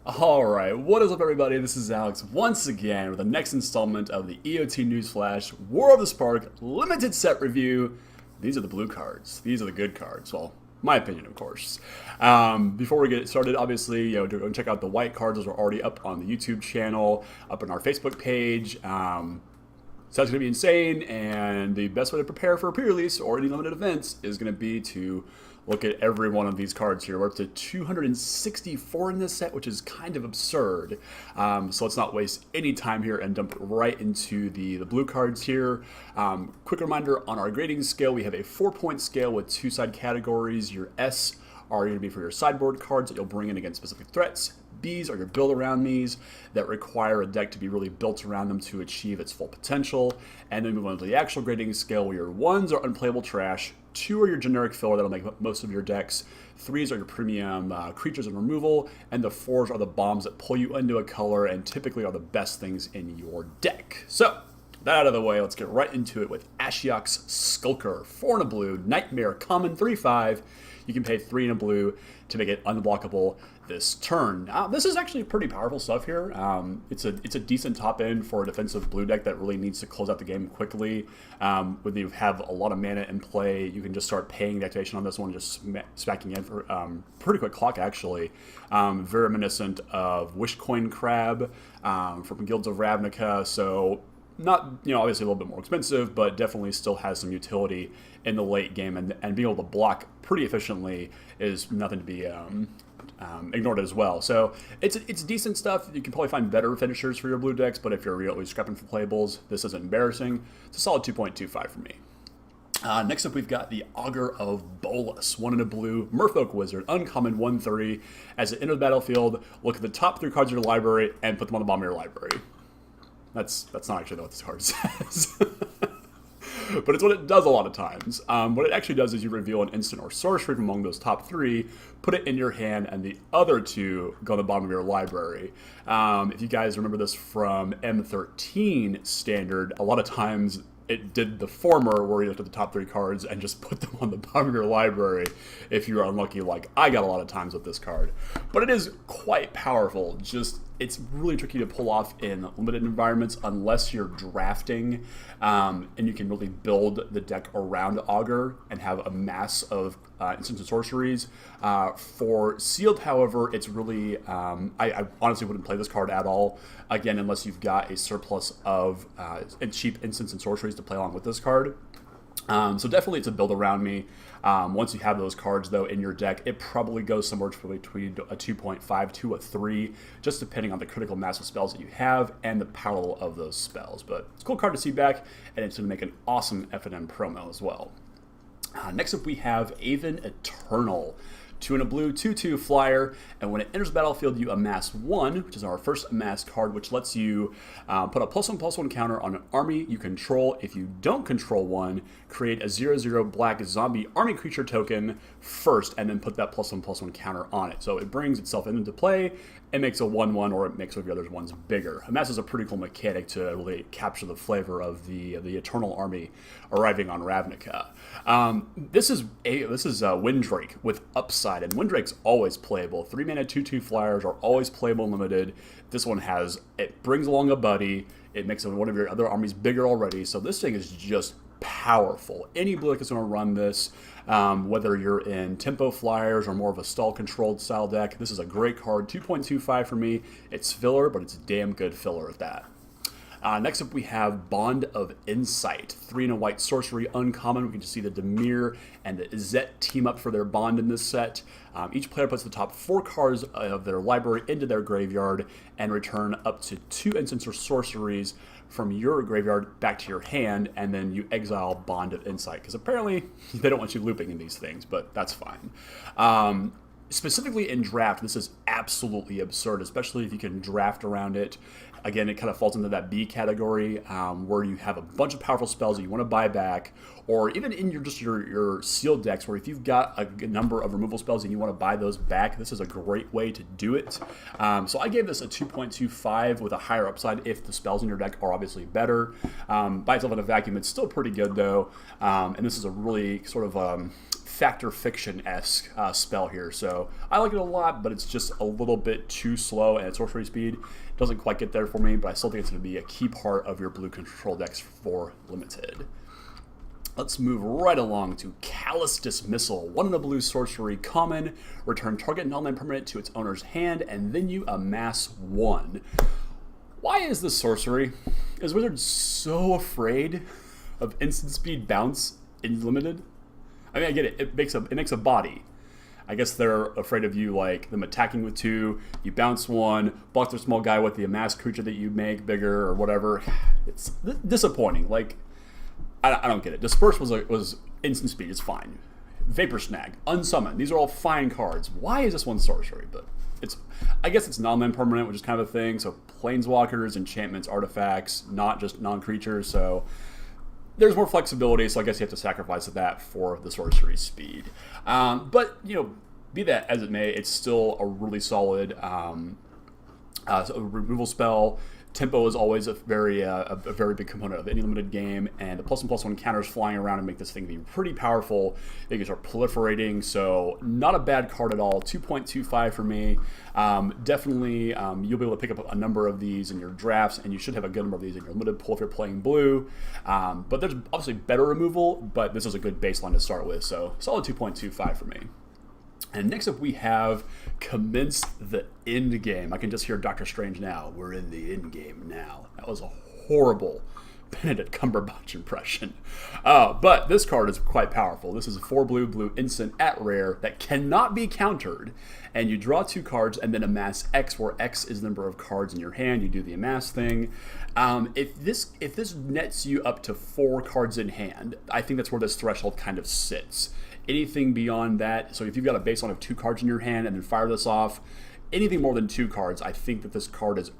Alright, what is up everybody? This is Alex once again with the next installment of the EOT Newsflash War of the Spark limited set review. These are the blue cards. These are the good cards. Well, my opinion, of course. Before we get started, obviously, go and check out the white cards. Those are already up on the YouTube channel, up on our Facebook page. So that's going to be insane, and the best way to prepare for a pre-release or any limited events is going to be to look at every one of these cards here. We're up to 264 in this set, which is kind of absurd. So let's not waste any time here and jump right into the blue cards here. Quick reminder, on our grading scale, we have a 4-point scale with 2 side categories. Your S are going to be for your sideboard cards that you'll bring in against specific threats. Bs are your build around me's that require a deck to be really built around them to achieve its full potential. And then move on to the actual grading scale, where your 1s are unplayable trash, 2 are your generic filler that'll make most of your decks, 3s are your premium creatures and removal, and the 4s are the bombs that pull you into a color and typically are the best things in your deck. So, that out of the way, let's get right into it with Ashiok's Skulker. 4 and a blue, Nightmare, common, 3/5. You can pay 3 and a blue to make it unblockable this turn. Now, this is actually pretty powerful stuff here. It's a decent top end for a defensive blue deck that really needs to close out the game quickly. When you have a lot of mana in play, you can just start paying the activation on this one, just smacking in for pretty quick clock, actually. Very reminiscent of Wishcoin Crab from Guilds of Ravnica, so not, obviously a little bit more expensive, but definitely still has some utility in the late game, and being able to block pretty efficiently is nothing to be ignored as well. So it's decent stuff. You can probably find better finishers for your blue decks, but if you're really scrapping for playables, this isn't embarrassing. It's a solid 2.25 for me. Next up, we've got the Augur of Bolas, 1 in a blue, Merfolk Wizard, uncommon, 1/3. As it enters the battlefield, look at the top 3 cards of your library and put them on the bottom of your library. That's not actually what this card says. But it's what it does a lot of times. What it actually does is you reveal an instant or sorcery from among those top 3, put it in your hand, and the other 2 go on the bottom of your library. If you guys remember this from M13 Standard, a lot of times it did the former, where you looked at the top 3 cards and just put them on the bottom of your library if you were unlucky, like I got a lot of times with this card. But it is quite powerful. It's really tricky to pull off in limited environments unless you're drafting, and you can really build the deck around Augur and have a mass of instants and sorceries. For sealed, however, it's really, I honestly wouldn't play this card at all, again, unless you've got a surplus of cheap instants and sorceries to play along with this card. So definitely it's a build around me. Once you have those cards, though, in your deck, it probably goes somewhere between a 2.5 to a 3, just depending on the critical mass of spells that you have and the power of those spells. But it's a cool card to see back, and it's going to make an awesome F&M promo as well. Next up, we have Aven Eternal. 2 in a blue, 2/2 flyer, and when it enters the battlefield, you amass 1, which is our first amass card, which lets you put a +1/+1 counter on an army you control. If you don't control one, create a 0/0 black zombie army creature token first, and then put that +1/+1 counter on it. So it brings itself into play, it makes a 1/1, or it makes one of the other ones bigger. Amass is a pretty cool mechanic to really capture the flavor of the Eternal army arriving on Ravnica. This is Windrake with upside. And Windrake's always playable. 3 mana 2/2 flyers are always playable limited. This one it brings along a buddy. It makes one of your other armies bigger already. So this thing is just powerful. Any blue deck is going to run this, whether you're in tempo flyers or more of a stall controlled style deck. This is a great card. 2.25 for me. It's filler, but it's a damn good filler at that. Next up, we have Bond of Insight. 3 and a white sorcery, uncommon. We can just see the Dimir and the Izzet team up for their bond in this set. Each player puts the top 4 cards of their library into their graveyard and return up to 2 instants or sorceries from your graveyard back to your hand, and then you exile Bond of Insight, because apparently they don't want you looping in these things, but that's fine. Specifically in draft, this is absolutely absurd, especially if you can draft around it. Again, it kind of falls into that B category, where you have a bunch of powerful spells that you want to buy back, or even in your sealed decks, where if you've got a good number of removal spells and you want to buy those back, this is a great way to do it. So I gave this a 2.25 with a higher upside if the spells in your deck are obviously better. By itself in a vacuum, it's still pretty good, though, and this is a really sort of Factor Fiction-esque spell here. So I like it a lot, but it's just a little bit too slow, and its sorcery speed doesn't quite get there for me, but I still think it's going to be a key part of your blue control decks for Limited. Let's move right along to Callous Dismissal. 1 in a blue sorcery common. Return target non-land permanent to its owner's hand, and then you amass 1. Why is this sorcery? Is Wizard so afraid of instant speed bounce in Limited? I mean, I get it. It makes a body. I guess they're afraid of you, like them attacking with 2. You bounce 1, block their small guy with the amassed creature that you make bigger or whatever. It's disappointing. Like, I don't get it. Disperse was instant speed. It's fine. Vapor Snag, Unsummon. These are all fine cards. Why is this one sorcery? But I guess it's non-land permanent, which is kind of a thing. So planeswalkers, enchantments, artifacts, not just non-creatures. So there's more flexibility. So I guess you have to sacrifice that for the sorcery speed. But be that as it may, it's still a really solid removal spell. Tempo is always a very big component of any Limited game, and the +1/+1 counters flying around and make this thing be pretty powerful. They can start proliferating, so not a bad card at all. 2.25 for me. Definitely, you'll be able to pick up a number of these in your drafts, and you should have a good number of these in your Limited pool if you're playing blue. But there's obviously better removal, but this is a good baseline to start with, so solid 2.25 for me. And next up we have Commence the End Game. I can just hear Doctor Strange now. We're in the end game now. That was a horrible Benedict Cumberbatch impression. But this card is quite powerful. This is a 4 blue instant at rare that cannot be countered. And you draw 2 cards and then amass X, where X is the number of cards in your hand. You do the amass thing. If this nets you up to 4 cards in hand, I think that's where this threshold kind of sits. Anything beyond that, so if you've got a baseline of 2 cards in your hand and then fire this off, anything more than 2 cards, I think that this card is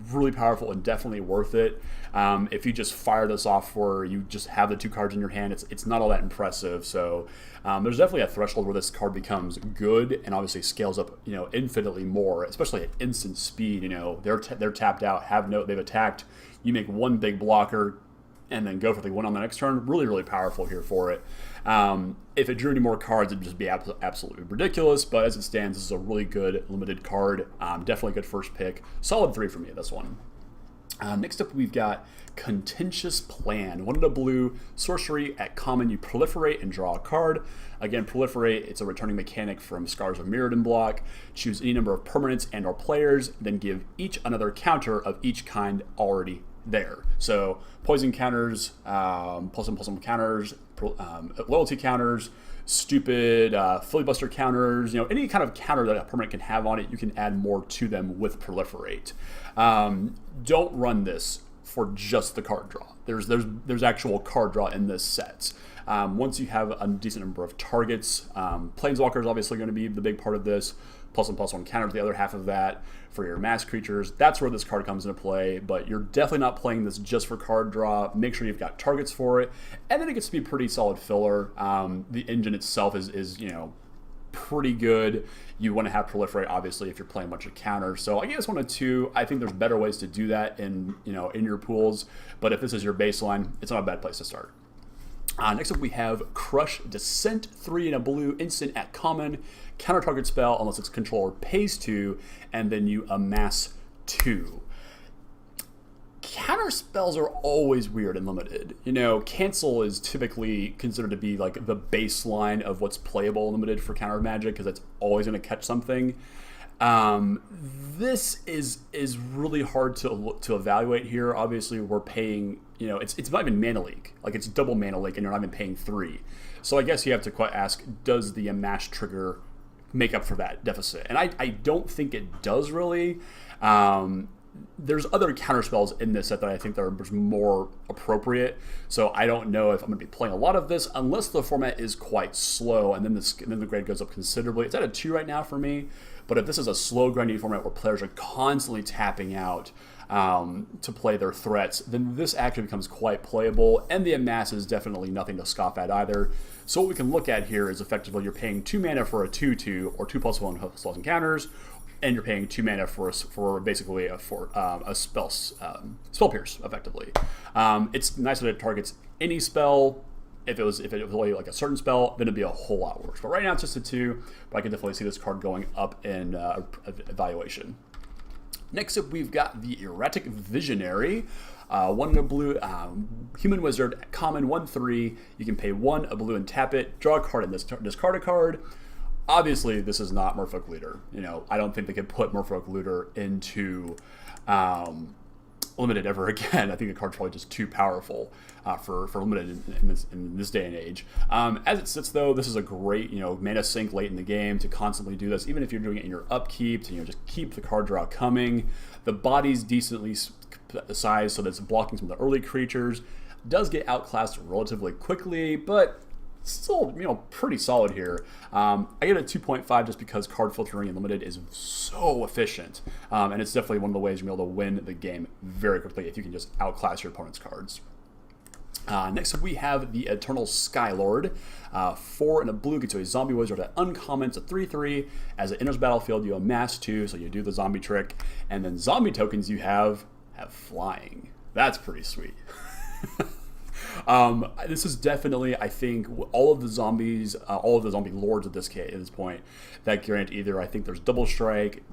really powerful and definitely worth it. If you just fire this off where you just have the 2 cards in your hand, it's not all that impressive. So there's definitely a threshold where this card becomes good and obviously scales up, infinitely more, especially at instant speed. They're tapped out, they've attacked. You make 1 big blocker and then go for the 1 on the next turn. Really, really powerful here for it. If it drew any more cards, it'd just be absolutely ridiculous, but as it stands, this is a really good Limited card. Definitely a good first pick. Solid 3 for me, this one. Next up, we've got Contentious Plan. 1 in a blue, sorcery at common, you proliferate and draw a card. Again, proliferate, it's a returning mechanic from Scars of Mirrodin block. Choose any number of permanents and or players, then give each another counter of each kind already there. So poison counters, +1/+1 counters, loyalty counters, stupid filibuster counters, any kind of counter that a permanent can have on it, you can add more to them with proliferate. Don't run this for just the card draw. There's actual card draw in this set. Once you have a decent number of targets, Planeswalker is obviously going to be the big part of this. +1/+1 counters the other half of that for your mass creatures. That's where this card comes into play, but you're definitely not playing this just for card draw. Make sure you've got targets for it, and then it gets to be pretty solid filler. The engine itself is pretty good. You want to have proliferate, obviously, if you're playing a bunch of counters. So I gave this 1 a 2. I think there's better ways to do that in your pools, but if this is your baseline, it's not a bad place to start. Next up, we have Crush Descent. 3 in a blue, instant at common. Counter target spell unless its controller pays 2, and then you amass 2. Counter spells are always weird and Limited. Cancel is typically considered to be like the baseline of what's playable in Limited for counter magic, because it's always going to catch something. This is really hard to evaluate here. Obviously, we're paying, it's not even Mana Leak. Like, it's double Mana Leak, and you're not even paying 3. So I guess you have to ask, does the amass trigger make up for that deficit? And I don't think it does really. There's other counter spells in this set that I think that are more appropriate. So I don't know if I'm going to be playing a lot of this unless the format is quite slow, and then the grade goes up considerably. It's at a 2 right now for me. But if this is a slow grinding format where players are constantly tapping out to play their threats, then this actually becomes quite playable, and the amass is definitely nothing to scoff at either. So what we can look at here is effectively you're paying 2 mana for a 2/2 or 2+1/+1 counters, and you're paying 2 mana for basically a spell pierce effectively. It's nice that it targets any spell, If it was only like a certain spell, then it'd be a whole lot worse. But right now it's just a 2, but I can definitely see this card going up in evaluation. Next up, we've got the Erratic Visionary. 1 in a blue, Human Wizard, common, 1/3. You can pay 1 a blue and tap it, draw a card, and discard a card. Obviously, this is not Merfolk Looter. You know, I don't think they could put Merfolk Looter into limited ever again. I think the card's probably just too powerful for limited in this day and age. As it sits, though, this is a great, you know, mana sink late in the game to constantly do this, even if you're doing it in your upkeep, to, you know, just keep the card draw coming. The body's decently sized so that it's blocking some of the early creatures. Does get outclassed relatively quickly, but still, you know, pretty solid here. I get a 2.5 just because card filtering in limited is so efficient, and it's definitely one of the ways you're able to win the game very quickly if you can just outclass your opponent's cards. Next up, we have the Eternal Skylord. 4 in a blue gets you a zombie wizard at uncommon. It's a 3/3. As it enters the battlefield, you amass 2, so you do the zombie trick, and then zombie tokens you have flying. That's pretty sweet. This is definitely, I think, all of the zombies, all of the zombie lords at this point that grant either, I think there's double strike,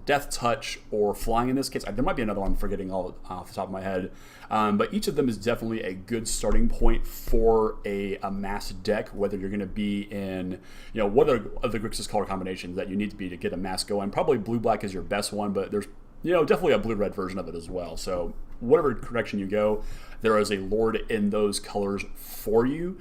death touch, or flying in this case. There might be another one I'm forgetting all off the top of my head, but each of them is definitely a good starting point for a mass deck. Whether you're going to be in, you know, what are the Grixis color combinations that you need to be to get a mass going. Probably blue black is your best one, but there's, you know, definitely a blue-red version of it as well. So whatever direction you go, there is a lord in those colors for you.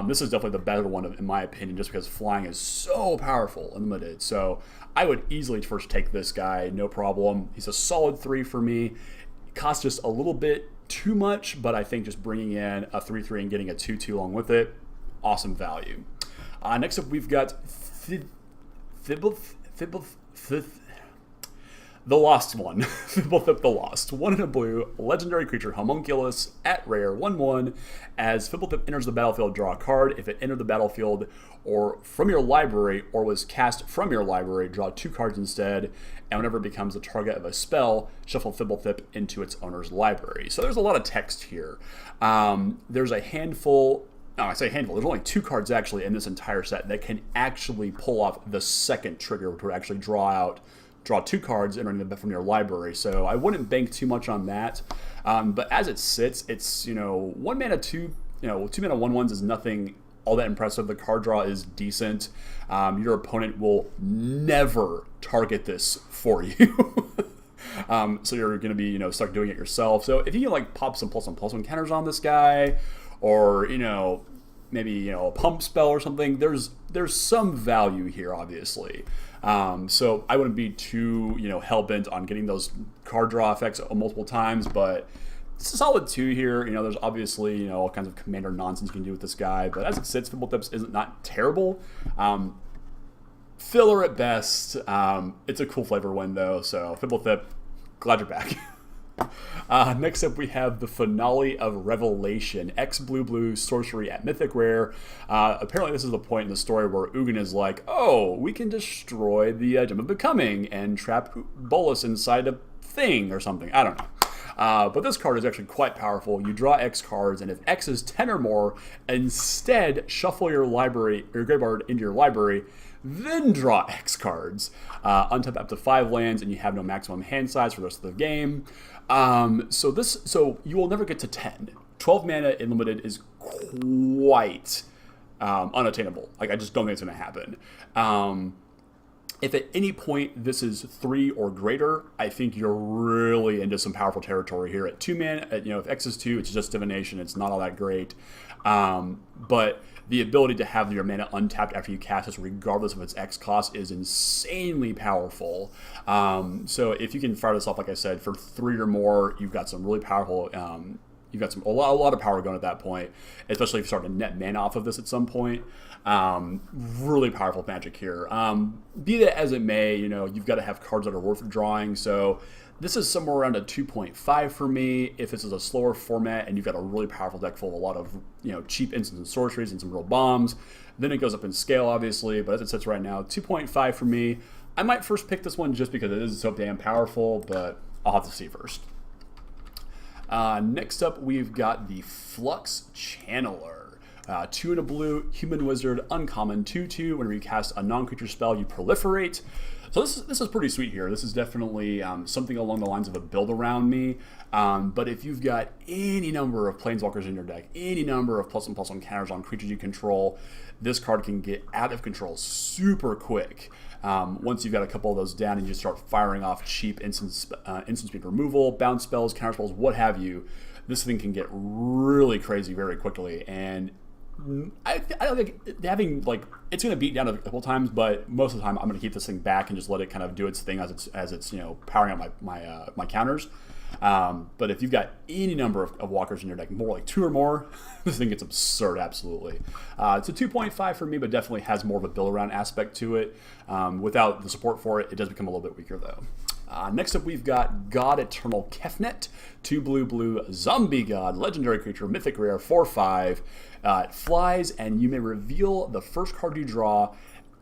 This is definitely the better one, in my opinion, just because flying is so powerful and limited. So I would easily first take this guy, no problem. He's a solid 3 for me. It costs just a little bit too much, but I think just bringing in a 3/3 and getting a 2/2 along with it, awesome value. Next up, we've got the Lost one. Fibblethip the Lost. 1 in a blue, legendary creature, Homunculus, at rare, 1/1. As Fibblethip enters the battlefield, draw a card. If it entered the battlefield or from your library or was cast from your library, draw 2 cards instead. And whenever it becomes the target of a spell, shuffle Fibblethip into its owner's library. So there's a lot of text here. There's a handful. No, I say handful. There's only 2 cards actually in this entire set that can actually pull off the second trigger, which would actually draw 2 cards entering from your library. So I wouldn't bank too much on that. But as it sits, it's, you know, 1 mana 2, you know, 2 mana 1/1s is nothing all that impressive. The card draw is decent. Your opponent will never target this for you. So you're going to be, you know, stuck doing it yourself. So if you can like pop some +1/+1 counters on this guy, or, you know, maybe, you know, a pump spell or something, there's some value here, obviously. So I wouldn't be too, you know, hell-bent on getting those card draw effects multiple times, but it's a solid 2 here. You know, there's obviously, you know, all kinds of commander nonsense you can do with this guy, but as it sits, Fibblethip is not terrible. Filler at best. It's a cool flavor win, though, so Fibblethip, glad you're back. Next up, we have the Finale of Revelation. X blue sorcery at Mythic Rare. Apparently, this is the point in the story where Ugin is like, oh, we can destroy the Gem of Becoming and trap Bolas inside a thing or something. I don't know. But this card is actually quite powerful. You draw X cards, and if X is 10 or more, instead shuffle your library, your graveyard into your library, then draw X cards. Untap up to 5 lands, and you have no maximum hand size for the rest of the game. So you will never get to 10. 12 mana in limited is quite unattainable. Like, I just don't think it's going to happen. If at any point this is 3 or greater, I think you're really into some powerful territory here. At 2 mana, you know, if X is 2, it's just divination. It's not all that great. But the ability to have your mana untapped after you cast this, regardless of its X cost, is insanely powerful. So if you can fire this off, like I said, for 3 or more, you've got some really powerful. You've got a lot of power going at that point, especially if you start to net mana off of this at some point. Really powerful magic here. Be that as it may, you know, you've got to have cards that are worth drawing. So this is somewhere around a 2.5 for me. If this is a slower format and you've got a really powerful deck full of a lot of, you know, cheap instants and sorceries and some real bombs, then it goes up in scale, obviously. But as it sits right now, 2.5 for me. I might first pick this one just because it is so damn powerful, but I'll have to see first. Next up, we've got the Flux Channeler. 2 in a blue, Human Wizard, uncommon, 2/2. Whenever you cast a non-creature spell, you proliferate. So this is pretty sweet here. This is definitely something along the lines of a build around me. But if you've got any number of Planeswalkers in your deck, any number of +1/+1 counters on creatures you control, this card can get out of control super quick. Once you've got a couple of those down and you start firing off cheap instant speed removal, bounce spells, counter spells, what have you, this thing can get really crazy very quickly. And I don't think having, like, it's going to beat down a couple times, but most of the time I'm going to keep this thing back and just let it kind of do its thing as it's powering out my counters. But if you've got any number of walkers in your deck, more like 2 or more, this thing gets absurd, absolutely. It's a 2.5 for me, but definitely has more of a build around aspect to it. Without the support for it, it does become a little bit weaker though. Next up, we've got God Eternal Kefnet, 2 blue, zombie god, legendary creature, mythic rare, 4/5. It flies, and you may reveal the first card you draw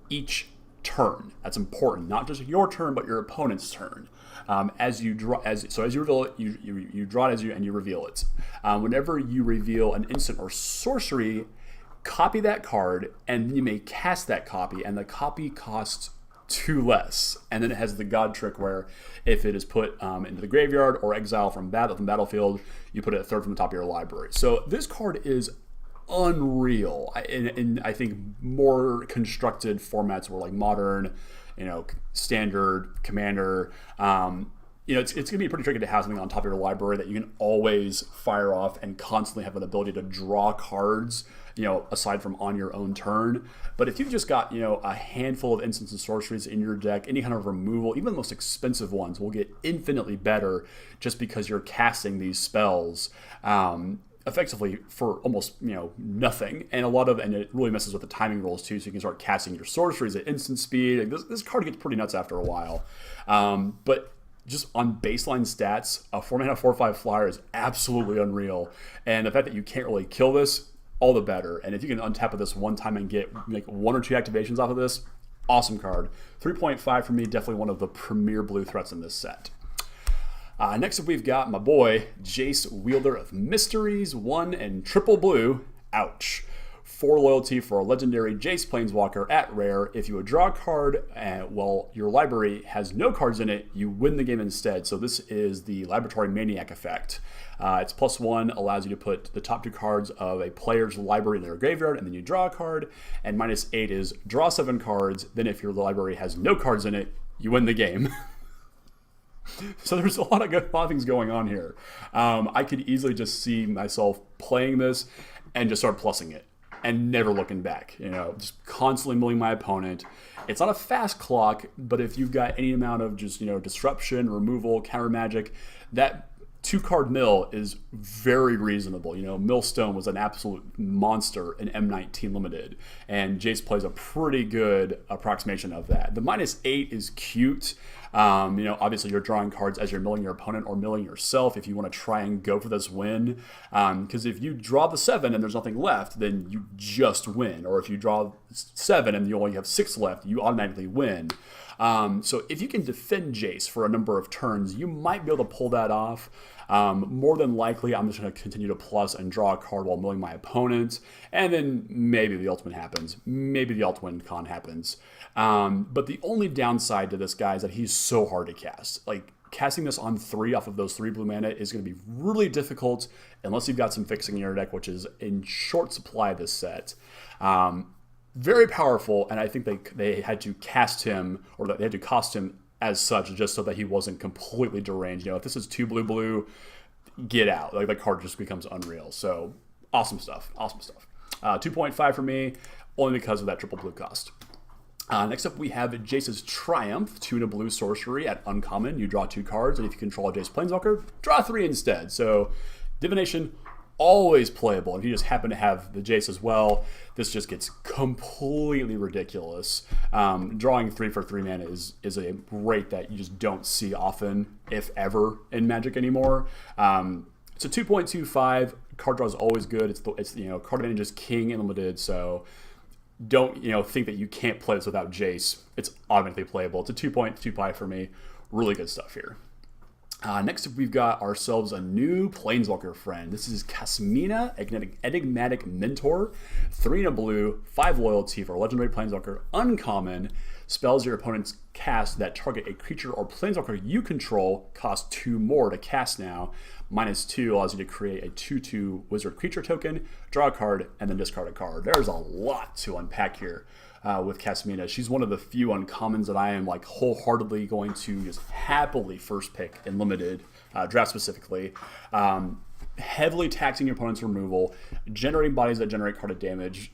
each turn. That's important, not just your turn, but your opponent's turn. As you reveal it, you draw it and you reveal it. Whenever you reveal an instant or sorcery, copy that card, and you may cast that copy, and the copy costs 2 less. And then it has the god trick where if it is put into the graveyard or exile from battlefield, you put it a third from the top of your library. So this card is unreal in I think more constructed formats where like modern, standard, commander. It's going to be pretty tricky to have something on top of your library that you can always fire off and constantly have an ability to draw cards, aside from on your own turn. But if you've just got, a handful of instants and sorceries in your deck, any kind of removal, even the most expensive ones will get infinitely better just because you're casting these spells effectively for almost, nothing. And it really messes with the timing rules too, so you can start casting your sorceries at instant speed. This card gets pretty nuts after a while. But just on baseline stats, a 4-mana 4/5 flyer is absolutely unreal. And the fact that you can't really kill this, all the better. And if you can untap it this one time and get like 1 or 2 activations off of this, awesome card. 3.5 for me, definitely one of the premier blue threats in this set. Next up, we've got my boy, Jace, Wielder of Mysteries, 1 and triple blue. Ouch. 4 loyalty for a legendary Jace Planeswalker at rare. If you would draw a card while your library has no cards in it, you win the game instead. So this is the Laboratory Maniac effect. It's +1, allows you to put the top 2 cards of a player's library in their graveyard, and then you draw a card. And -8 is draw 7 cards. Then if your library has no cards in it, you win the game. So there's a lot of things going on here. I could easily just see myself playing this and just start plussing it and never looking back, just constantly milling my opponent. It's not a fast clock, but if you've got any amount of just, disruption, removal, counter magic, that 2-card mill is very reasonable. Millstone was an absolute monster in M19 Limited, and Jace plays a pretty good approximation of that. The -8 is cute. Obviously you're drawing cards as you're milling your opponent or milling yourself if you want to try and go for this win. Because if you draw the 7 and there's nothing left, then you just win. Or if you draw 7 and you only have 6 left, you automatically win. So if you can defend Jace for a number of turns, you might be able to pull that off. More than likely, I'm just going to continue to plus and draw a card while milling my opponent, and then maybe the ultimate happens. Maybe the ultimate con happens. But the only downside to this guy is that he's so hard to cast. Like, casting this on 3 off of those 3 blue mana is going to be really difficult unless you've got some fixing in your deck, which is in short supply this set. Very powerful, and I think they had to cast him, or they had to cost him as such, just so that he wasn't completely deranged. If this is 2 blue, get out. Like, the card just becomes unreal. So awesome stuff. 2.5 for me, only because of that triple blue cost. Next up, we have Jace's Triumph, 2 and a blue sorcery at uncommon. You draw 2 cards, and if you control a Jace Planeswalker, draw 3 instead. So divination, always playable. If you just happen to have the Jace as well, this just gets completely ridiculous. Drawing 3 for 3 mana is a rate that you just don't see often, if ever, in Magic anymore. It's a 2.25. Card draw is always good. It's card advantage is king in Limited, so don't think that you can't play this without Jace. It's automatically playable. It's a 2.25 for me. Really good stuff here. Next up, we've got ourselves a new Planeswalker friend. This is Kasmina, Enigmatic Mentor. 3 in a blue, 5 loyalty for a legendary Planeswalker. Uncommon. Spells your opponents cast that target a creature or Planeswalker you control cost 2 more to cast now. -2 allows you to create a 2/2 wizard creature token, draw a card, and then discard a card. There's a lot to unpack here. With Kasmina. She's one of the few uncommons that I am like wholeheartedly going to just happily first pick in limited draft specifically. Heavily taxing your opponent's removal, generating bodies that generate card advantage.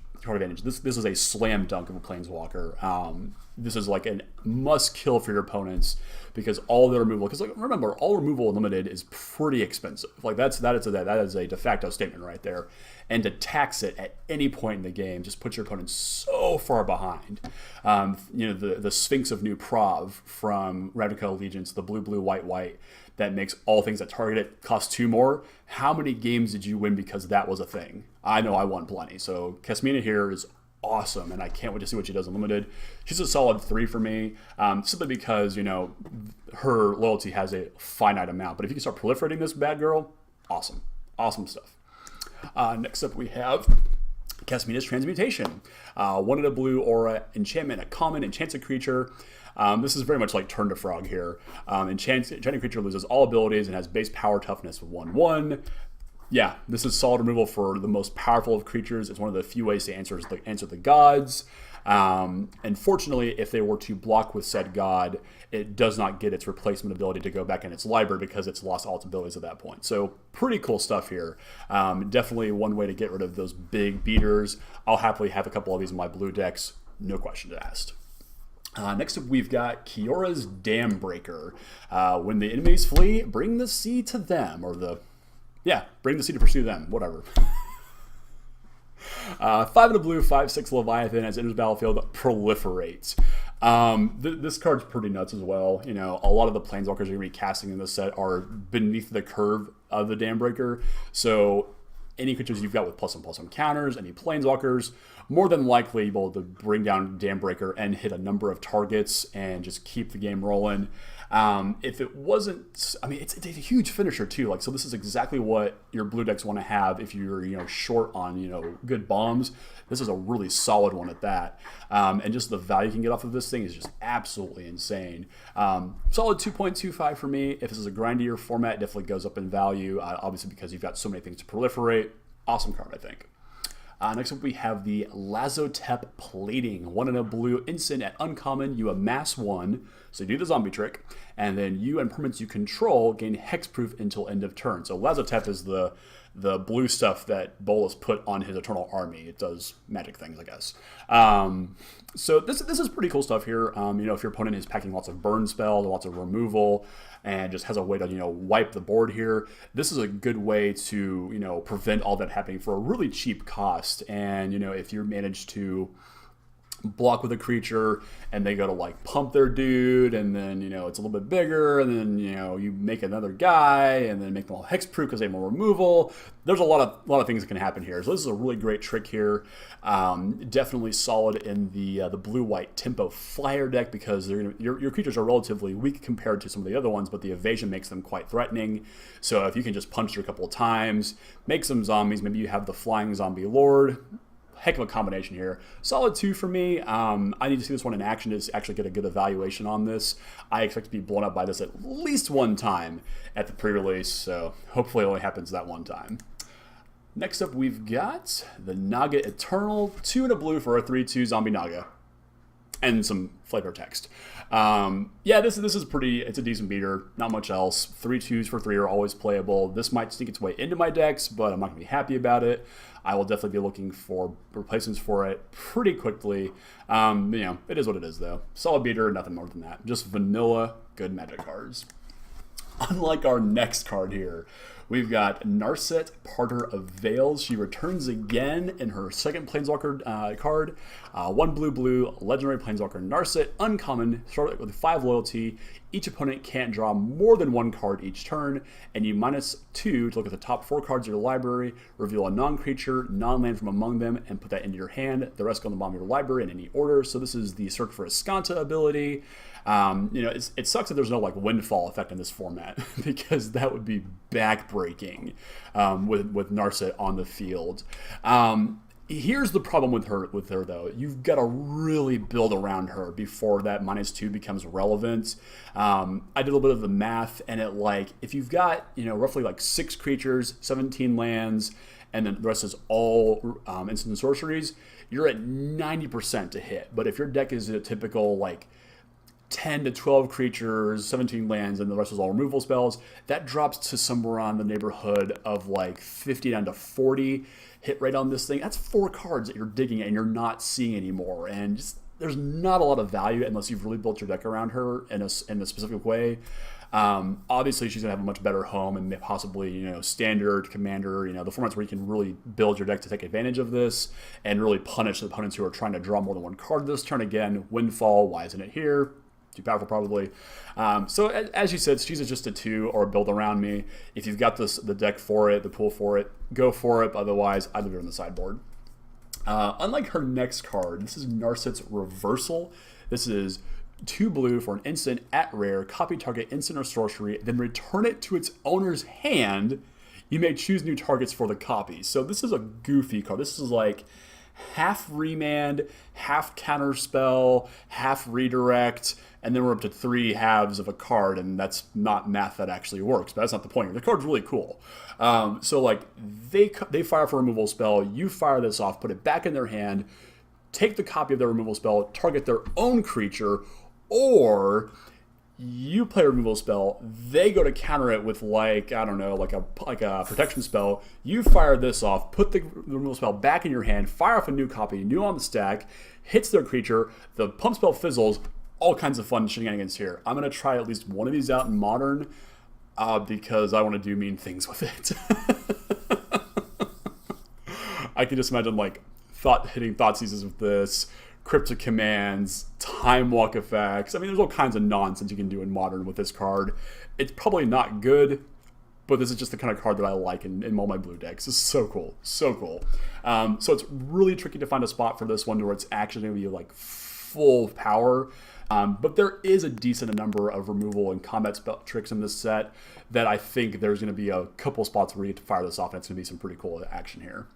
This is a slam dunk of a Planeswalker. This is like a must kill for your opponents because all the removal. Because like, remember, all removal in limited is pretty expensive. Like that is a de facto statement right there. And to tax it at any point in the game just puts your opponent so far behind. The Sphinx of New Prov from Ravnica Allegiance, the blue, white, that makes all things that target it cost 2 more. How many games did you win because that was a thing? I know I won plenty. So Kasmina here is awesome, and I can't wait to see what she does in limited. She's a solid 3 for me, simply because her loyalty has a finite amount. But if you can start proliferating this bad girl, awesome stuff. Next up, we have Kasmina's Transmutation. 1 in a blue aura enchantment, a common enchants a creature. This is very much like Turn to Frog here. Enchanted creature loses all abilities and has base power toughness with 1/1. Yeah, this is solid removal for the most powerful of creatures. It's one of the few ways to answer the gods. Unfortunately, if they were to block with said god, it does not get its replacement ability to go back in its library because it's lost all its abilities at that point. So pretty cool stuff here. Definitely one way to get rid of those big beaters. I'll happily have a couple of these in my blue decks, no questions asked. Next up, we've got Kiora's Dam Breaker. When the enemies flee, bring the sea to them, bring the sea to pursue them, whatever. 5 in a blue, 5/6 Leviathan as it enters the battlefield, proliferates. This card's pretty nuts as well. A lot of the Planeswalkers you're going to be casting in this set are beneath the curve of the Dam Breaker. So any creatures you've got with +1/+1 counters, any Planeswalkers, more than likely able to bring down Dam Breaker and hit a number of targets and just keep the game rolling. If it wasn't, it's a huge finisher too. So this is exactly what your blue decks want to have if you're short on good bombs. This is a really solid one at that, and just the value you can get off of this thing is just absolutely insane. Solid 2.25 for me. If this is a grindier format, it definitely goes up in value. Obviously because you've got so many things to proliferate. Awesome card, I think. Next up, we have the Lazotep Plating. 1 in a blue instant at uncommon. You amass 1, so you do the zombie trick, and then you and permanents you control gain hexproof until end of turn. So Lazotep is the blue stuff that Bolas put on his Eternal Army. It does magic things, I guess. So this is pretty cool stuff here. If your opponent is packing lots of burn spells, lots of removal, and just has a way to wipe the board here, this is a good way to prevent all that happening for a really cheap cost. And if you manage to block with a creature and they go to pump their dude, and then it's a little bit bigger, and then you make another guy and then make them all hexproof because they have more removal. There's a lot of things that can happen here. So this is a really great trick here. Definitely solid in the blue-white tempo flyer deck because your creatures are relatively weak compared to some of the other ones, but the evasion makes them quite threatening. So if you can just punch her a couple of times, make some zombies, maybe you have the flying zombie lord. Heck of a combination here. Solid 2 for me. I need to see this one in action to actually get a good evaluation on this. I expect to be blown up by this at least one time at the pre-release, so hopefully it only happens that one time. Next up, we've got the Naga Eternal. 2 in a blue for a 3/2 zombie Naga. And some flavor text. This is pretty, it's a decent beater, not much else. 3/2s for 3 are always playable. This might sneak its way into my decks, but I'm not going to be happy about it. I will definitely be looking for replacements for it pretty quickly. It is what it is though. Solid beater, nothing more than that. Just vanilla good Magic cards. Unlike our next card here, we've got Narset, Parter of Veils. She returns again in her second Planeswalker card. 1 blue, legendary Planeswalker Narset, uncommon, start with 5 loyalty. Each opponent can't draw more than 1 card each turn, and you -2 to look at the top 4 cards of your library, reveal a non-creature, non-land from among them, and put that into your hand. The rest go on the bottom of your library in any order. So this is the Search for Escanta ability. It sucks that there's no like windfall effect in this format because that would be backbreaking with Narset on the field. Here's the problem with her though. You've got to really build around her before that -2 becomes relevant. I did a little bit of the math, and if you've got roughly like 6 creatures, 17 lands, and then the rest is all instant and sorceries, you're at 90% to hit. But if your deck is a typical like 10 to 12 creatures, 17 lands, and the rest is all removal spells, that drops to somewhere on the neighborhood of like 50 down to 40 hit rate on this thing. That's 4 cards that you're digging at and you're not seeing anymore. And just, there's not a lot of value unless you've really built your deck around her in a specific way. Obviously, she's going to have a much better home and possibly, standard, commander, the formats where you can really build your deck to take advantage of this and really punish the opponents who are trying to draw more than one card this turn. Again, Windfall, why isn't it here? Too powerful, probably. So as you said, she's just a 2 or a build around me. If you've got the deck for it, the pool for it, go for it. Otherwise, I'd leave it on the sideboard. Unlike her next card, this is Narset's Reversal. This is 2 blue for an instant at rare. Copy target instant or sorcery, then return it to its owner's hand. You may choose new targets for the copy. So this is a goofy card. This is like half remand, half counterspell, half redirect, and then we're up to 3 halves of a card, and that's not math that actually works, but that's not the point. The card's really cool. So like they fire for a removal spell, you fire this off, put it back in their hand, take the copy of their removal spell, target their own creature, or you play a removal spell, they go to counter it with like a protection spell. You fire this off, put the removal spell back in your hand, fire off a new copy, new on the stack, hits their creature, the pump spell fizzles. All kinds of fun shenanigans here. I'm going to try at least one of these out in Modern because I want to do mean things with it. I can just imagine like hitting thought seizes with this, cryptic commands, time walk effects. I mean, there's all kinds of nonsense you can do in Modern with this card. It's probably not good, but this is just the kind of card that I like in all my blue decks. It's so cool. So cool. So it's really tricky to find a spot for this one where it's actually going to be like full power. But there is a decent number of removal and combat spell tricks in this set that I think there's going to be a couple spots where you get to fire this off, and it's going to be some pretty cool action here.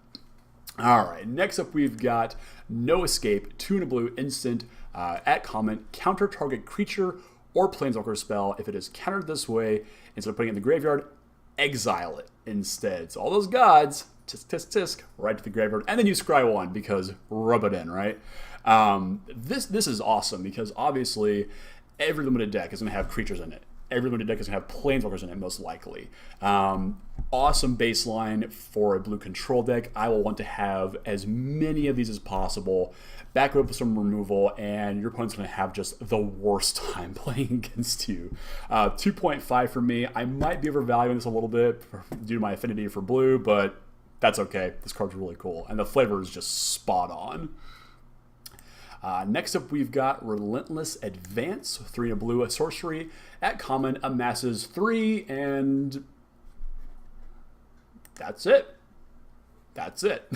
All right, next up we've got No Escape, 2 and a blue, instant, at common, counter target creature or planeswalker spell. If it is countered this way, instead of putting it in the graveyard, exile it instead. So all those gods, tisk, tisk, tisk, right to the graveyard, and then you scry 1 because rub it in, right? This is awesome because obviously every limited deck is going to have creatures in it. Every limited deck is going to have planeswalkers in it, most likely. Awesome baseline for a blue control deck. I will want to have as many of these as possible. Back up with some removal, and your opponent's going to have just the worst time playing against you. 2.5 for me. I might be overvaluing this a little bit due to my affinity for blue, but that's okay. This card's really cool, and the flavor is just spot on. Next up, we've got Relentless Advance, 3 and a blue, a sorcery. At common, amasses 3, and that's it. That's it.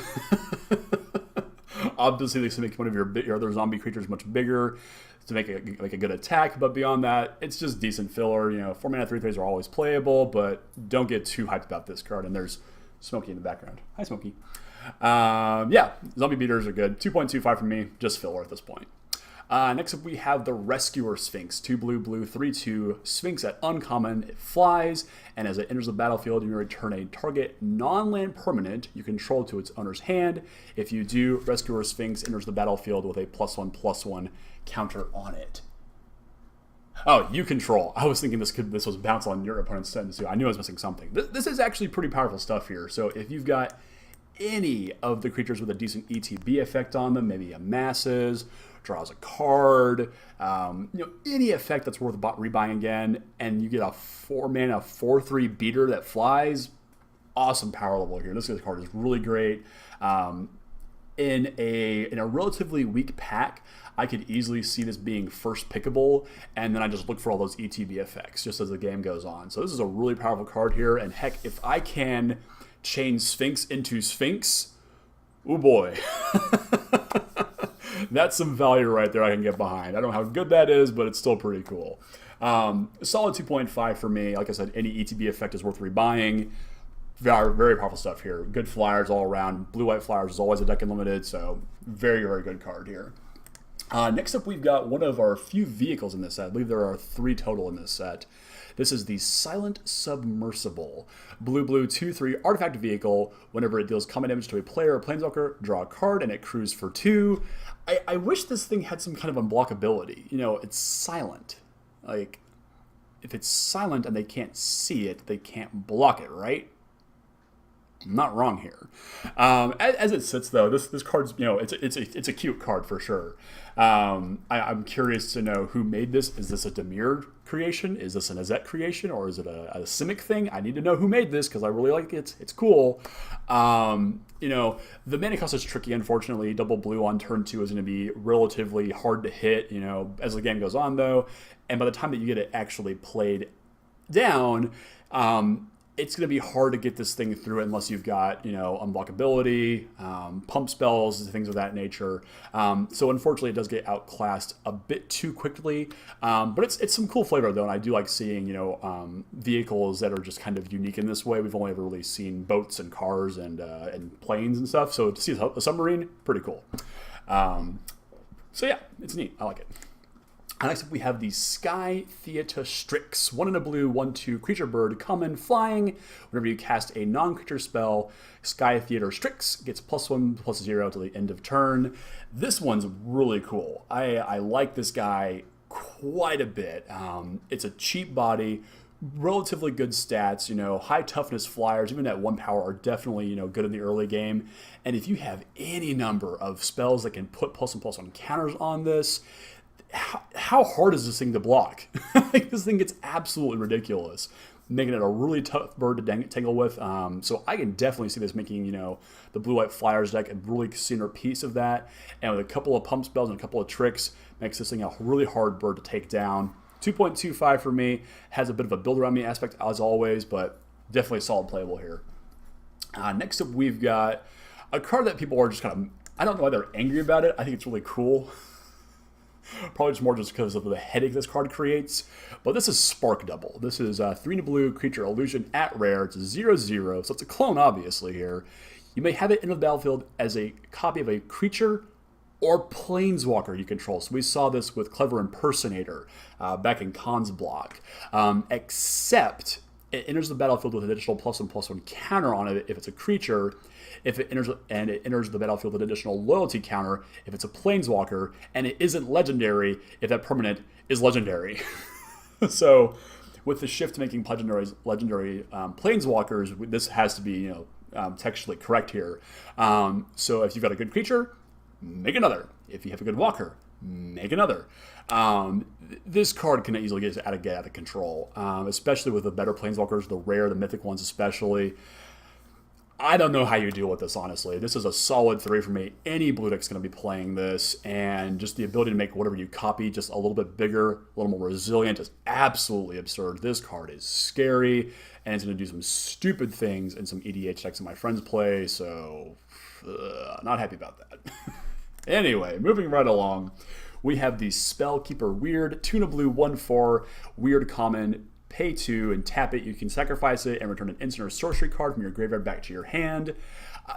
Obviously, this to make one of your other zombie creatures much bigger to make a good attack, but beyond that, it's just decent filler. 4 mana 3/3s are always playable, but don't get too hyped about this card. And there's Smokey in the background. Hi, Smokey. Yeah, zombie beaters are good. 2.25 from me, just filler at this point. Next up, we have the Rescuer Sphinx. 2 blue, blue, 3/2. Sphinx at uncommon. It flies, and as it enters the battlefield, you return a target non-land permanent you control to its owner's hand. If you do, Rescuer Sphinx enters the battlefield with a +1/+1 counter on it. Oh, you control. I was thinking this was bounce on your opponent's turn too. I knew I was missing something. This is actually pretty powerful stuff here. So if you've got any of the creatures with a decent ETB effect on them, maybe a masses, draws a card, any effect that's worth rebuying again, and you get a 4 mana 4/3 beater that flies, awesome power level here. This card is really great. In a relatively weak pack, I could easily see this being first pickable, and then I just look for all those ETB effects just as the game goes on. So this is a really powerful card here, and heck, if I can chain Sphinx into Sphinx, oh boy. That's some value right there I can get behind. I don't know how good that is, but it's still pretty cool. Solid 2.5 for me. Like I said, any ETB effect is worth rebuying. Very, very powerful stuff here. Good flyers all around. Blue-white flyers is always a deck unlimited, so very, very good card here. Next up, we've got one of our few vehicles in this set. I believe there are 3 total in this set. This is the Silent Submersible. Blue, 2/3 artifact vehicle. Whenever it deals combat damage to a player or planeswalker, draw a card and it cruise for 2. I wish this thing had some kind of unblockability. You know, it's silent. Like, if it's silent and they can't see it, they can't block it, right? I'm not wrong here. As it sits, though, this card's, you know, it's a cute card for sure. I'm curious to know who made this. Is this a Demir creation? Is this an Azet creation? Or is it a Simic thing? I need to know who made this because I really like it. It's cool. You know, the mana cost is tricky, unfortunately. Double blue on turn 2 is going to be relatively hard to hit, you know, as the game goes on, though. And by the time that you get it actually played down, it's going to be hard to get this thing through unless you've got, you know, unblockability, pump spells, things of that nature. So unfortunately, it does get outclassed a bit too quickly. But it's some cool flavor, though, and I do like seeing, you know, vehicles that are just kind of unique in this way. We've only ever really seen boats and cars and planes and stuff. So to see a submarine, pretty cool. So yeah, it's neat. I like it. Next up, we have the Sky Theater Strix. 1 in a blue, 1/2 creature bird, common, flying. Whenever you cast a non-creature spell, Sky Theater Strix gets +1/+0 to the end of turn. This one's really cool. I like this guy quite a bit. It's a cheap body, relatively good stats, you know, high toughness flyers, even at 1 power, are definitely, you know, good in the early game. And if you have any number of spells that can put +1/+1 counters on this, how hard is this thing to block? Like, this thing gets absolutely ridiculous, making it a really tough bird to tangle with. So I can definitely see this making, you know, the blue-white flyers deck a really sooner piece of that. And with a couple of pump spells and a couple of tricks, makes this thing a really hard bird to take down. 2.25 for me. Has a bit of a build around me aspect as always, but definitely solid playable here. Next up, we've got a card that people are just kind of, I don't know why they're angry about it. I think it's really cool. Probably just more just because of the headache this card creates. But this is Spark Double. This is 3 in a blue, creature illusion at rare. It's 0/0, so it's a clone, obviously, here. You may have it in the battlefield as a copy of a creature or planeswalker you control. So we saw this with Clever Impersonator back in Khan's block. Except it enters the battlefield with an additional +1/+1 counter on it if it's a creature. If it enters the battlefield with an additional loyalty counter if it's a planeswalker, and it isn't legendary if that permanent is legendary. So with the shift to making legendary planeswalkers, this has to be, you know, textually correct here. So if you've got a good creature, make another. If you have a good walker, make another. This card can easily get out of control, especially with the better planeswalkers, the rare, the mythic ones especially. I don't know how you deal with this, honestly. This is a solid 3 for me. Any blue deck's going to be playing this, and just the ability to make whatever you copy just a little bit bigger, a little more resilient is absolutely absurd. This card is scary, and it's going to do some stupid things in some EDH decks that my friends play, so not happy about that. Anyway, moving right along, we have the Spellkeeper Weird, 2 in a blue, 1/4, weird common, pay 2 and tap it. You can sacrifice it and return an instant or sorcery card from your graveyard back to your hand.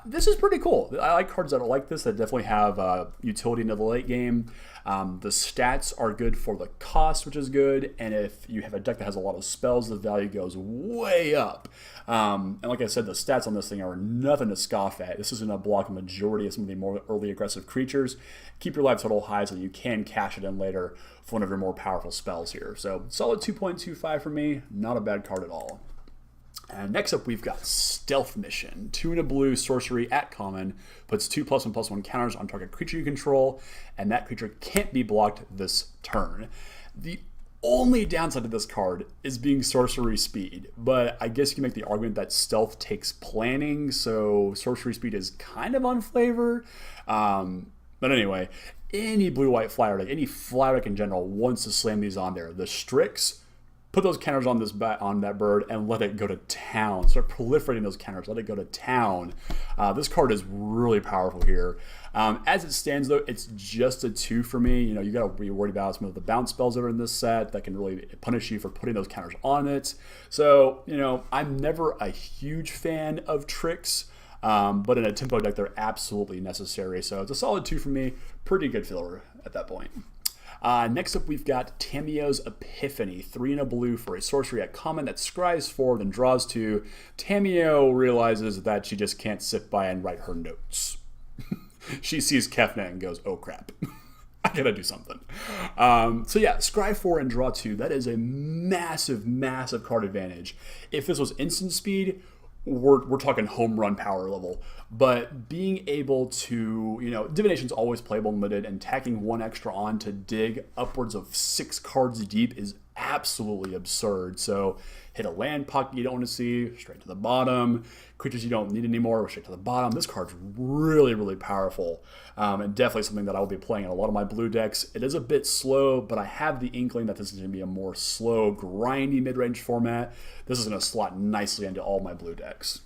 This is pretty cool. I like cards that are like this that definitely have utility into the late game. The stats are good for the cost, which is good. And if you have a deck that has a lot of spells, the value goes way up. And like I said, the stats on this thing are nothing to scoff at. This is going to block a majority of some of the more early aggressive creatures. Keep your life total high so you can cash it in later for one of your more powerful spells here. So solid 2.25 for me. Not a bad card at all. And next up, we've got Stealth Mission. 2 in a blue, sorcery at common, puts 2 +1/+1 counters on target creature you control, and that creature can't be blocked this turn. The only downside to this card is being sorcery speed, but I guess you can make the argument that stealth takes planning, so sorcery speed is kind of on flavor. But anyway, any blue-white flyer deck, any flyer deck in general wants to slam these on there. The Strix, put those counters on on that bird and let it go to town. Start proliferating those counters. Let it go to town. This card is really powerful here. As it stands, though, it's just a 2 for me. You know, you got to be worried about some of the bounce spells that are in this set that can really punish you for putting those counters on it. So, you know, I'm never a huge fan of tricks, but in a tempo deck, they're absolutely necessary. So it's a solid 2 for me. Pretty good filler at that point. Next up, we've got Tamiyo's Epiphany, 3 and a blue for a sorcery at common that scries 4, then draws 2. Tamiyo realizes that she just can't sit by and write her notes. She sees Kefnet and goes, oh crap, I gotta do something. So yeah, scry 4 and draw 2, that is a massive, massive card advantage. If this was instant speed, we're talking home run power level, but being able to, you know, divination's always playable and limited, and tacking 1 extra on to dig upwards of 6 cards deep is absolutely absurd. So hit a land pocket you don't want to see, straight to the bottom. Creatures you don't need anymore, straight to the bottom. This card's really, really powerful, and definitely something that I will be playing in a lot of my blue decks. It is a bit slow, but I have the inkling that this is going to be a more slow, grindy mid-range format. This is going to slot nicely into all my blue decks.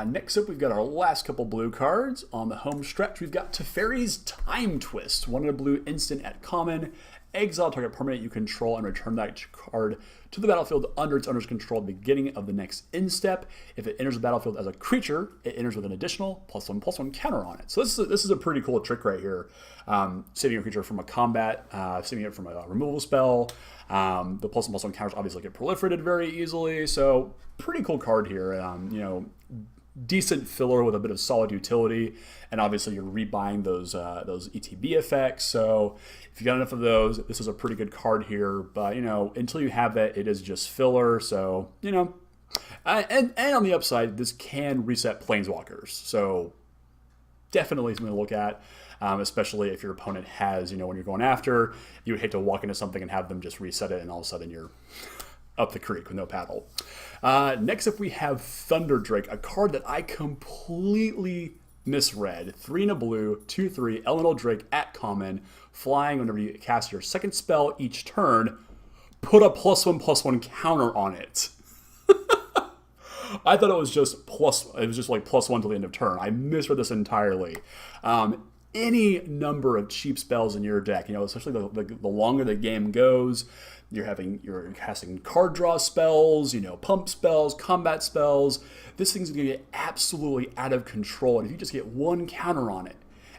Next up, we've got our last couple blue cards. On the home stretch, we've got Teferi's Time Twist, 1 and a blue instant at common. Exile target permanent you control and return that card to the battlefield under its owner's control at the beginning of the next end step. If it enters the battlefield as a creature, it enters with an additional +1/+1 counter on it. So this is a pretty cool trick right here. Saving a creature from a combat, saving it from a removal spell. The +1/+1 counters obviously get proliferated very easily. So pretty cool card here. You know, decent filler with a bit of solid utility, and obviously you're rebuying those ETB effects. So if you got enough of those, this is a pretty good card here. But you know, until you have that, it is just filler. So you know, and on the upside, this can reset planeswalkers. So definitely something to look at. Especially if your opponent has, you know, when you're going after, you would hate to walk into something and have them just reset it, and all of a sudden you're up the creek with no paddle. Next up, we have Thunder Drake, a card that I completely misread. 3 and a blue, 2/3, Elemental Drake at common, flying whenever you cast your second spell each turn, put a +1/+1 counter on it. I thought it was just like +1 till the end of turn. I misread this entirely. Any number of cheap spells in your deck, you know, especially the longer the game goes, you're casting card draw spells, you know, pump spells, combat spells. This thing's gonna get absolutely out of control, and if you just get 1 counter on it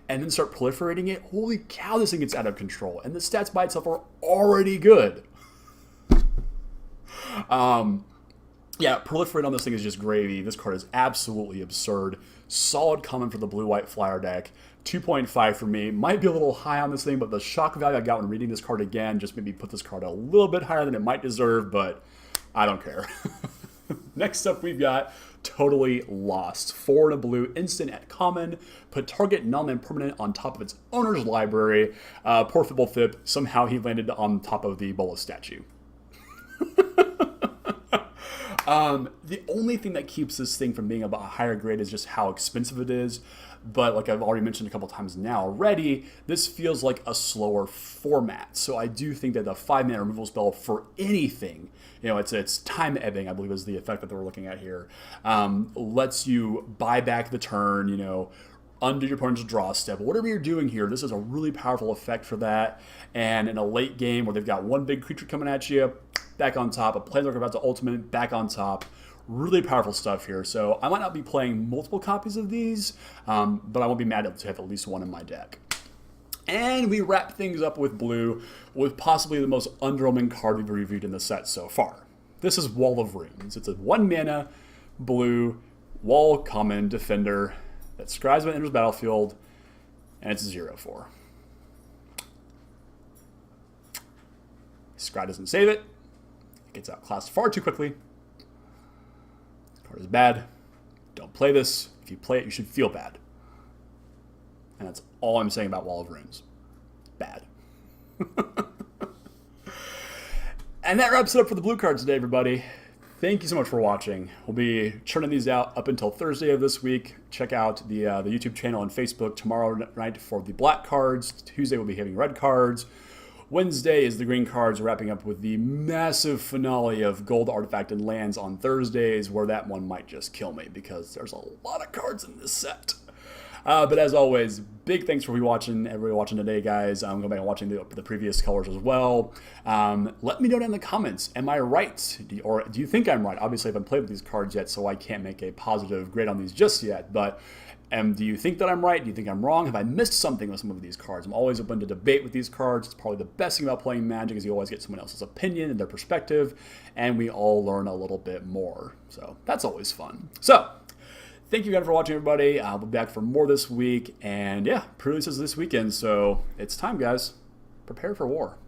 and then start proliferating it, holy cow, this thing gets out of control, and the stats by itself are already good. Yeah, proliferate on this thing is just gravy. This card is absolutely absurd. Solid common for the blue-white flyer deck. 2.5 for me. Might be a little high on this thing, but the shock value I got when reading this card again just made me put this card a little bit higher than it might deserve, but I don't care. Next up, we've got Totally Lost. 4 and a blue, instant at common. Put target non-land permanent on top of its owner's library. Poor Fibblethip, somehow he landed on top of the Bolas statue. The only thing that keeps this thing from being a higher grade is just how expensive it is. But like I've already mentioned a couple times now already, this feels like a slower format. So I do think that the 5-mana removal spell for anything, you know, it's time ebbing, I believe is the effect that we're looking at here, lets you buy back the turn, you know, under your opponent's draw step. Whatever you're doing here, this is a really powerful effect for that. And in a late game where they've got one big creature coming at you, back on top, a Planeswalker about to ultimate, back on top. Really powerful stuff here. So I might not be playing multiple copies of these, but I won't be mad to have at least one in my deck. And we wrap things up with blue, with possibly the most underwhelming card we've reviewed in the set so far. This is Wall of Runes. It's a 1-mana blue wall common defender that scribes when it enters battlefield, and it's 0/4. Scry doesn't save it. It gets outclassed far too quickly. This card is bad. Don't play this. If you play it, you should feel bad. And that's all I'm saying about Wall of Runes. Bad. And that wraps it up for the blue cards today, everybody. Thank you so much for watching. We'll be churning these out up until Thursday of this week. Check out the YouTube channel and Facebook tomorrow night for the black cards. Tuesday we'll be having red cards. Wednesday is the green cards, wrapping up with the massive finale of Gold Artifact and Lands on Thursdays, where that one might just kill me because there's a lot of cards in this set. But as always, big thanks for everybody watching today, guys. I'm going back and watching the previous colors as well. Let me know down in the comments, am I right? Or do you think I'm right? Obviously, I haven't played with these cards yet, so I can't make a positive grade on these just yet. But do you think that I'm right? Do you think I'm wrong? Have I missed something with some of these cards? I'm always open to debate with these cards. It's probably the best thing about playing Magic is you always get someone else's opinion and their perspective, and we all learn a little bit more. So that's always fun. So thank you again for watching, everybody. I'll be back for more this week. And yeah, pre-releases this weekend. So it's time, guys. Prepare for war.